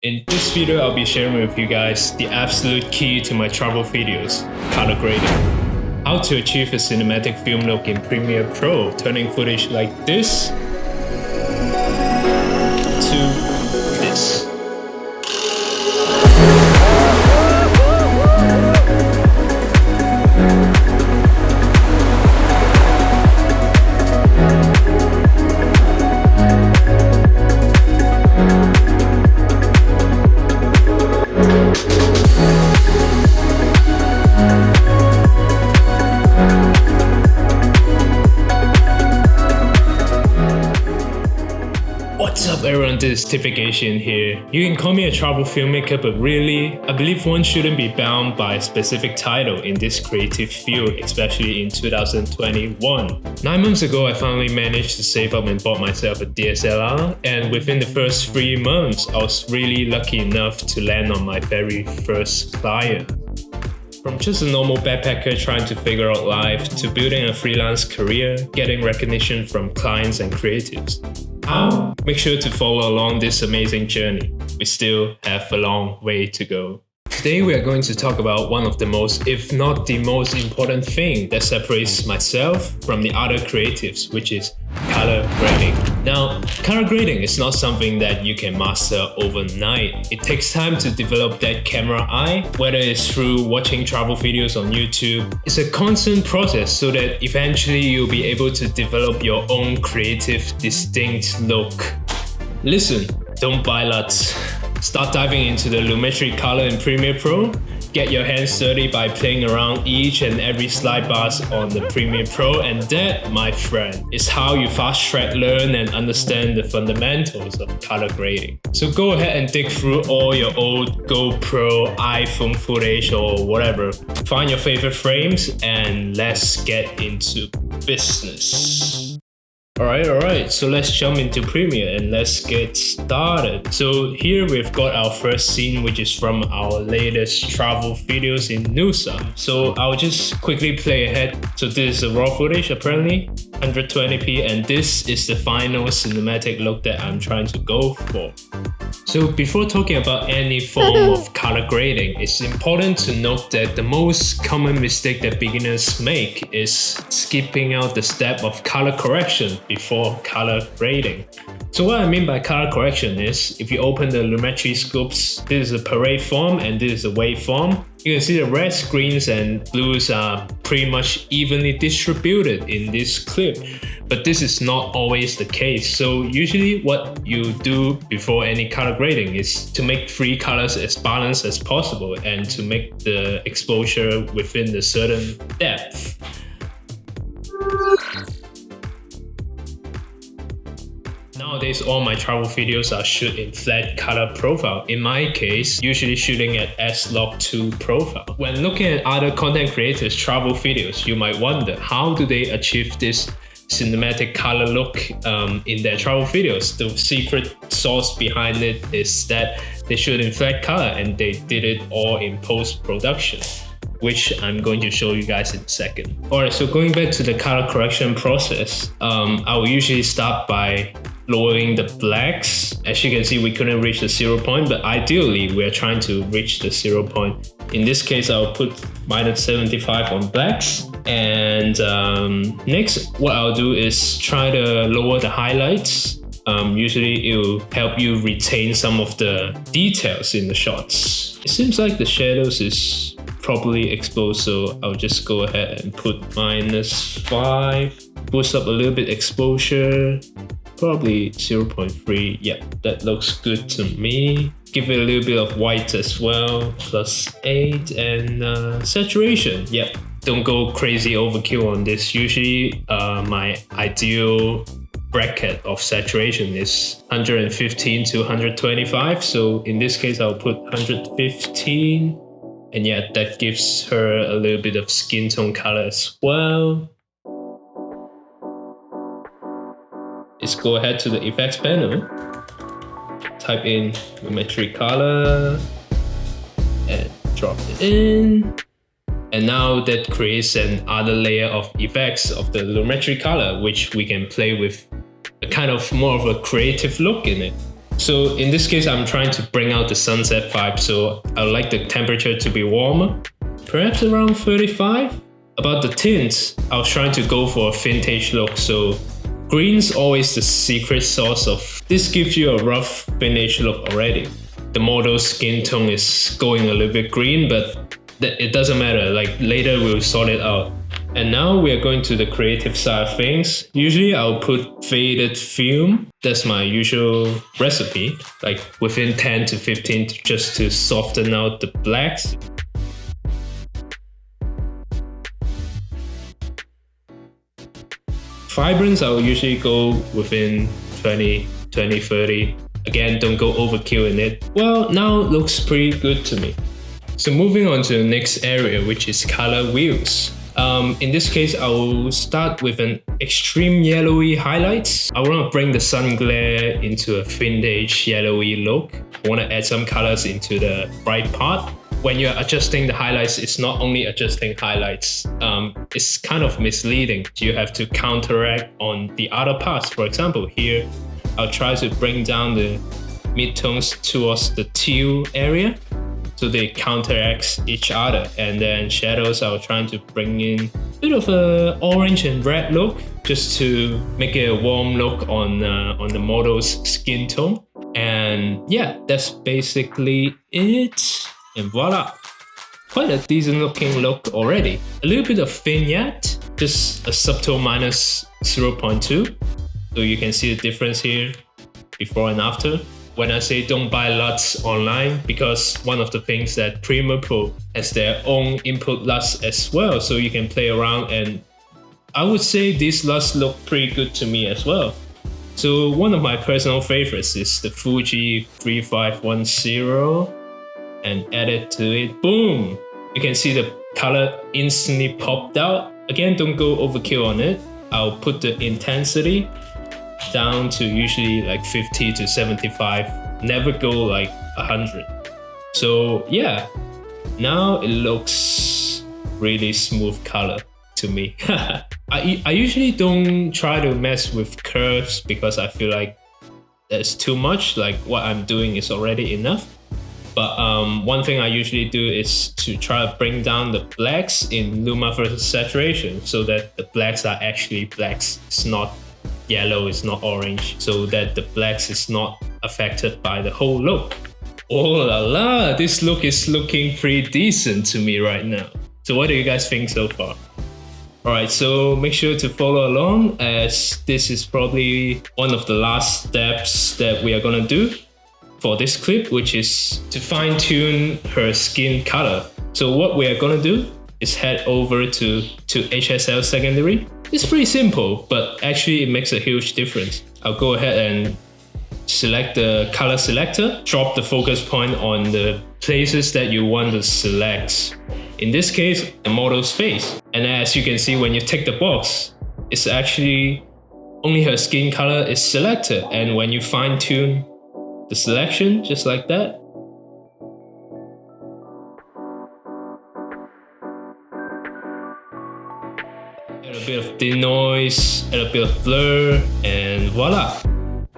In this video, I'll be sharing with you guys the absolute key to my travel videos, color grading. How to achieve a cinematic film look in Premiere Pro, turning footage like this to this. What's up everyone, this is Typication here. You can call me a travel filmmaker, but really, I believe one shouldn't be bound by a specific title in this creative field, especially in 2021. 9 months ago, I finally managed to save up and bought myself a DSLR, and within the first 3 months, I was really lucky enough to land on my very first client. From just a normal backpacker trying to figure out life, to building a freelance career, getting recognition from clients and creatives. How? Make sure to follow along this amazing journey. We still have a long way to go. Today we are going to talk about one of the most, if not the most important thing that separates myself from the other creatives, which is color grading. Now, color grading is not something that you can master overnight. It takes time to develop that camera eye, whether it's through watching travel videos on YouTube. It's a constant process so that eventually you'll be able to develop your own creative, distinct look. Listen, don't buy lots. Start diving into the lumetri color in Premiere Pro. Get your hands dirty by playing around each and every slide bars on the Premiere Pro, and that, my friend, is how you fast-track learn and understand the fundamentals of color grading. So go ahead and dig through all your old GoPro, iPhone footage or whatever. Find your favorite frames and let's get into business. Alright, so let's jump into Premiere and let's get started. So here we've got our first scene, which is from our latest travel videos in Nusa. So I'll just quickly play ahead. So this is the raw footage apparently, 120p, and this is the final cinematic look that I'm trying to go for. So before talking about any form of color grading, it's important to note that the most common mistake that beginners make is skipping out the step of color correction before color grading. So what I mean by color correction is, if you open the lumetri scopes, this is a parade form and this is a waveform. You can see the reds, greens and blues are pretty much evenly distributed in this clip, but this is not always the case. So usually what you do before any color grading is to make 3 colors as balanced as possible and to make the exposure within the certain depth. Nowadays, all my travel videos are shot in flat color profile. In my case, usually shooting at S-Log2 profile. When looking at other content creators' travel videos, you might wonder, how do they achieve this cinematic color look in their travel videos? The secret sauce behind it is that they shoot in flat color and they did it all in post-production, which I'm going to show you guys in a second. Alright, so going back to the color correction process, I will usually start by lowering the blacks. As you can see, we couldn't reach the 0 point, but ideally we are trying to reach the 0 point. In this case, I'll put -75 on blacks. And next, what I'll do is try to lower the highlights. Usually it will help you retain some of the details in the shots. It seems like the shadows is properly exposed, so I'll just go ahead and put -5. Boost up a little bit exposure. Probably 0.3, yeah, that looks good to me. Give it a little bit of white as well, +8, and saturation, yeah. Don't go crazy overkill on this. Usually my ideal bracket of saturation is 115 to 125, so in this case I'll put 115, and yeah, that gives her a little bit of skin tone color as well. Let's go ahead to the effects panel, type in lumetri color and drop it in. And now that creates another layer of effects of the lumetri color, which we can play with a kind of more of a creative look in it. So in this case, I'm trying to bring out the sunset vibe, so I would like the temperature to be warmer, perhaps around 35. About the tints, I was trying to go for a vintage look, so green's always the secret sauce of this. Gives you a rough vintage look already. The model's skin tone is going a little bit green, but it doesn't matter, like later we'll sort it out. And now we are going to the creative side of things. Usually I'll put faded film. That's my usual recipe, like within 10 to 15 just to soften out the blacks. Vibrance, I'll usually go within 20, 30. Again, don't go overkill in it. Well, now it looks pretty good to me. So moving on to the next area, which is color wheels. In this case, I will start with an extreme yellowy highlights. I want to bring the sun glare into a vintage yellowy look. I want to add some colors into the bright part. When you're adjusting the highlights, it's not only adjusting highlights. It's kind of misleading. You have to counteract on the other parts. For example, here, I'll try to bring down the midtones towards the teal area, so they counteract each other. And then shadows, I was trying to bring in a bit of a orange and red look, just to make it a warm look on the model's skin tone. And yeah, that's basically it. And voila, quite a decent looking look already. A little bit of vignette, just a subtle minus 0.2. So you can see the difference here, before and after. When I say don't buy LUTs online, because one of the things that Premiere Pro has their own input LUTs as well, so you can play around, and I would say these LUTs look pretty good to me as well. So one of my personal favorites is the Fuji 3510, and add it to it, boom! You can see the color instantly popped out. Again, don't go overkill on it. I'll put the intensity down to usually like 50 to 75, never go like 100. So yeah, now it looks really smooth color to me. I usually don't try to mess with curves because I feel like there's too much, like what I'm doing is already enough. But one thing I usually do is to try to bring down the blacks in luma versus saturation, so that the blacks are actually blacks. It's not yellow, it's not orange, so that the blacks is not affected by the whole look. Oh la la, this look is looking pretty decent to me right now. So what do you guys think so far? Alright, so make sure to follow along, as this is probably one of the last steps that we are gonna do for this clip, which is to fine tune her skin color. So what we are gonna do is head over to HSL secondary. It's pretty simple, but actually it makes a huge difference. I'll go ahead and select the color selector, drop the focus point on the places that you want to select. In this case, the model's face. And as you can see, when you tick the box, it's actually only her skin color is selected. And when you fine tune the selection, just like that, add a bit of denoise, add a bit of blur, and voila!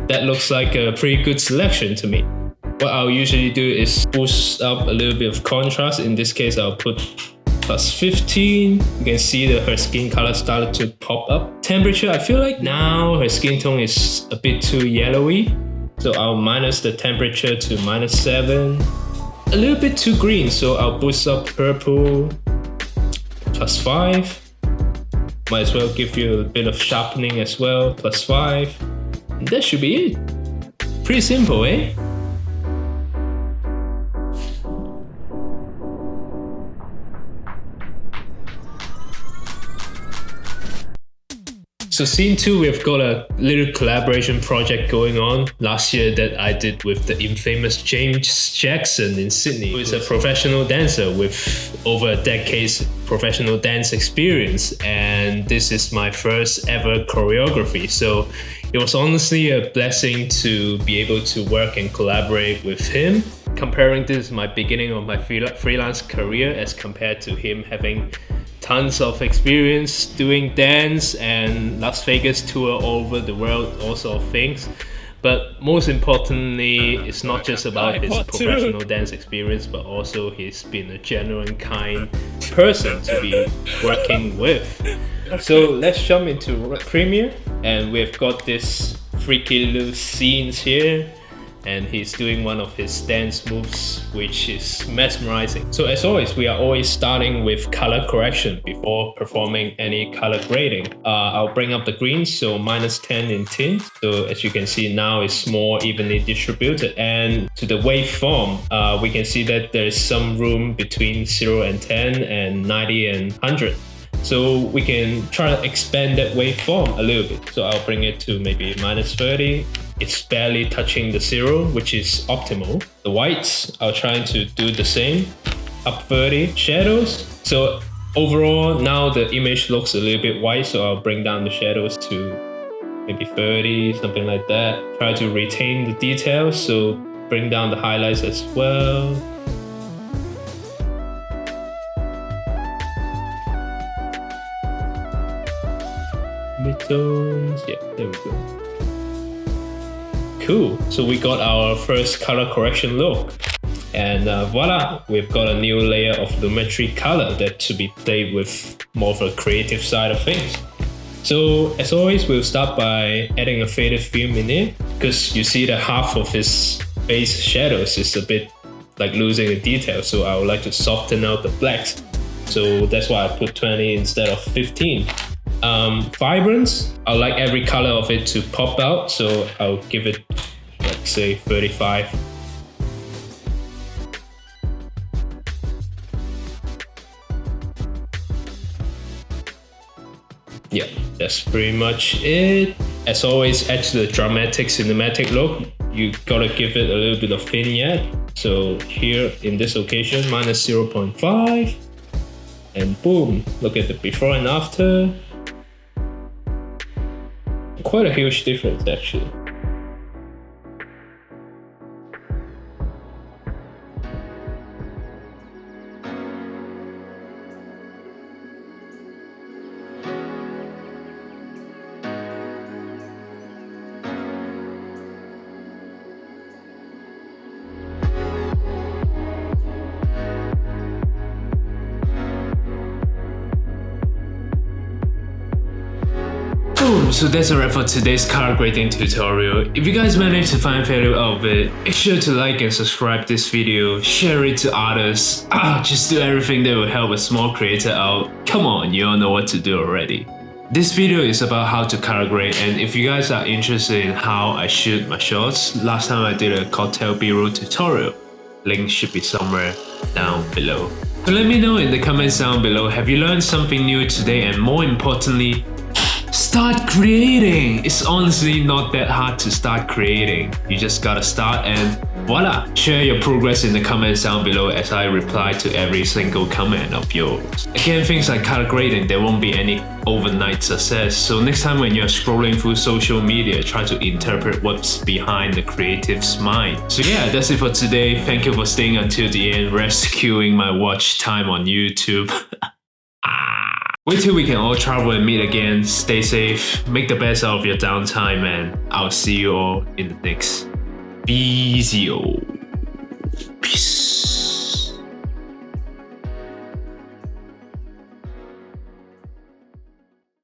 That looks like a pretty good selection to me. What I'll usually do is boost up a little bit of contrast. In this case, I'll put plus 15. You can see that her skin color started to pop up. Temperature, I feel like now her skin tone is a bit too yellowy. So I'll minus the temperature to -7. A little bit too green, so I'll boost up purple, plus 5. Might as well give you a bit of sharpening as well, plus 5. And that should be it. Pretty simple, eh? So scene 2, we've got a little collaboration project going on last year that I did with the infamous James Jackson in Sydney, who is a professional dancer with over a decade's professional dance experience. And this is my first ever choreography. So it was honestly a blessing to be able to work and collaborate with him. Comparing this, my beginning of my freelance career, as compared to him having tons of experience doing dance and Las Vegas tour all over the world, all sort of things. But most importantly, it's not just about his professional dance experience, but also he's been a genuine, kind person to be working with. So let's jump into Premiere, and we've got this freaky little scenes here. And he's doing one of his dance moves, which is mesmerizing. So as always, we are always starting with color correction before performing any color grading. I'll bring up the greens, so -10 in tint. So as you can see now, it's more evenly distributed. And to the waveform, we can see that there's some room between 0 and 10 and 90 and 100. So we can try to expand that waveform a little bit. So I'll bring it to maybe -30. It's barely touching the 0, which is optimal. The whites, I'll try to do the same, up 30. Shadows, so overall now the image looks a little bit white, so I'll bring down the shadows to maybe 30, something like that. Try to retain the details, so bring down the highlights as well. Midtones, yeah, there we go. Cool, so we got our first color correction look. And voila, we've got a new layer of lumetri color that to be played with more of a creative side of things. So as always, we'll start by adding a faded film in it, because you see that half of his face shadows is a bit like losing the detail, so I would like to soften out the blacks. So that's why I put 20 instead of 15. Vibrance, I like every color of it to pop out, so I'll give it, let's say, 35. Yeah, that's pretty much it. As always, add to the dramatic cinematic look. You gotta give it a little bit of vignette. So here in this occasion, -0.5, and boom, look at the before and after. Quite a huge difference actually. Boom, so that's a wrap for today's color grading tutorial. If you guys managed to find value out of it, make sure to like and subscribe this video, share it to others. Just do everything that will help a small creator out. Come on, you all know what to do already. This video is about how to color grade, and if you guys are interested in how I shoot my shots, last time I did a cocktail B-roll tutorial. Link should be somewhere down below. So let me know in the comments down below, have you learned something new today, and more importantly, start creating! It's honestly not that hard to start creating. You just gotta start and voila! Share your progress in the comments down below as I reply to every single comment of yours. Again, things like color grading, there won't be any overnight success. So next time when you're scrolling through social media, try to interpret what's behind the creative's mind. So yeah, that's it for today. Thank you for staying until the end, rescuing my watch time on YouTube. Wait till we can all travel and meet again. Stay safe, make the best out of your downtime, and I'll see you all in the next video. Peace.